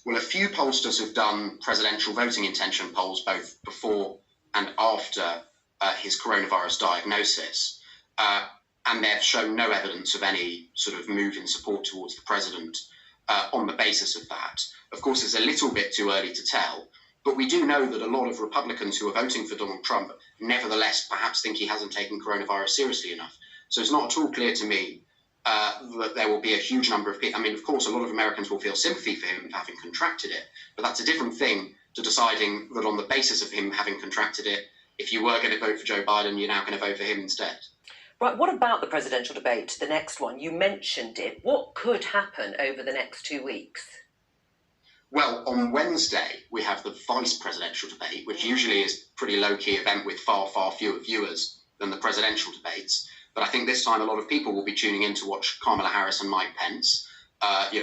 Well, a few pollsters have done presidential voting intention polls both before and after his coronavirus diagnosis, and they've shown no evidence of any sort of move in support towards the president on the basis of that. Of course, it's a little bit too early to tell, but we do know that a lot of Republicans who are voting for Donald Trump nevertheless perhaps think he hasn't taken coronavirus seriously enough. So it's not at all clear to me that there will be a huge number of people. I mean, of course, a lot of Americans will feel sympathy for him having contracted it, but that's a different thing to deciding that on the basis of him having contracted it, if you were going to vote for Joe Biden, you're now going to vote for him instead. Right, what about the presidential debate, the next one? You mentioned it. What could happen over the next 2 weeks? Well, on Wednesday, we have the vice presidential debate, which usually is a pretty low-key event with far, far fewer viewers than the presidential debates. But I think this time a lot of people will be tuning in to watch Kamala Harris and Mike Pence.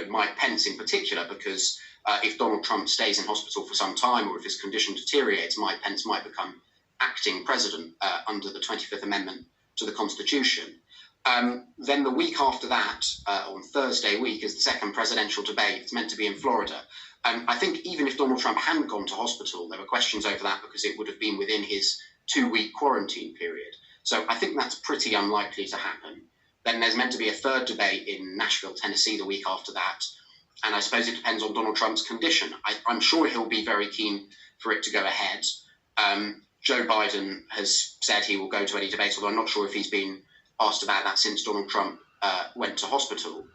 Mike Pence in particular, because if Donald Trump stays in hospital for some time or if his condition deteriorates, Mike Pence might become acting president under the 25th Amendment to the Constitution. Then the week after that, on Thursday week, is the second presidential debate. It's meant to be in Florida. I think even if Donald Trump hadn't gone to hospital, there were questions over that because it would have been within his 2-week quarantine period. So I think that's pretty unlikely to happen. Then there's meant to be a third debate in Nashville, Tennessee, the week after that. And I suppose it depends on Donald Trump's condition. I'm sure he'll be very keen for it to go ahead. Joe Biden has said he will go to any debate, although I'm not sure if he's been asked about that since Donald Trump went to hospital.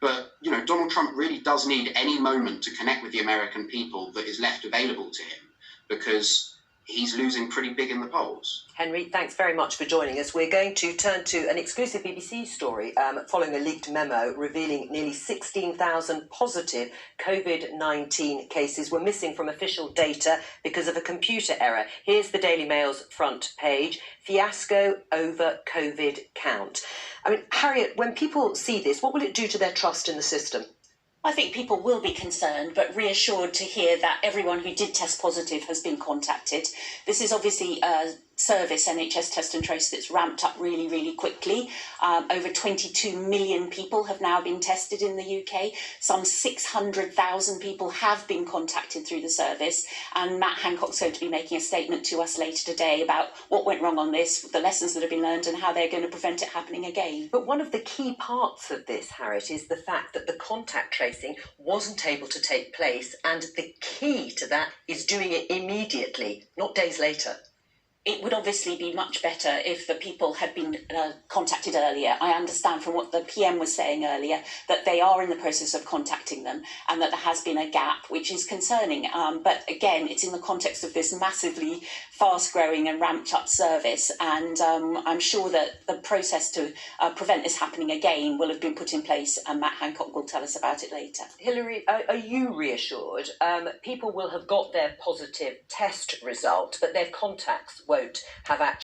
But, Donald Trump really does need any moment to connect with the American people that is left available to him, because he's losing pretty big in the polls. Henry, thanks very much for joining us. We're going to turn to an exclusive BBC story following a leaked memo revealing nearly 16,000 positive COVID-19 cases were missing from official data because of a computer error. Here's the Daily Mail's front page: fiasco over COVID count. I mean, Harriet, when people see this, what will it do to their trust in the system? I think people will be concerned, but reassured to hear that everyone who did test positive has been contacted. This is obviously a service, NHS Test and Trace, that's ramped up really, really quickly. Over 22 million people have now been tested in the UK. Some 600,000 people have been contacted through the service. And Matt Hancock's going to be making a statement to us later today about what went wrong on this, the lessons that have been learned, and how they're going to prevent it happening again. But one of the key parts of this, Harriet, is the fact that the contact tracing wasn't able to take place. And the key to that is doing it immediately, not days later. It would obviously be much better if the people had been contacted earlier. I understand from what the PM was saying earlier that they are in the process of contacting them and that there has been a gap, which is concerning. But again, it's in the context of this massively fast-growing and ramped-up service. And I'm sure that the process to prevent this happening again will have been put in place, and Matt Hancock will tell us about it later. Hilary, are you reassured? People will have got their positive test result, but their contacts won't have actually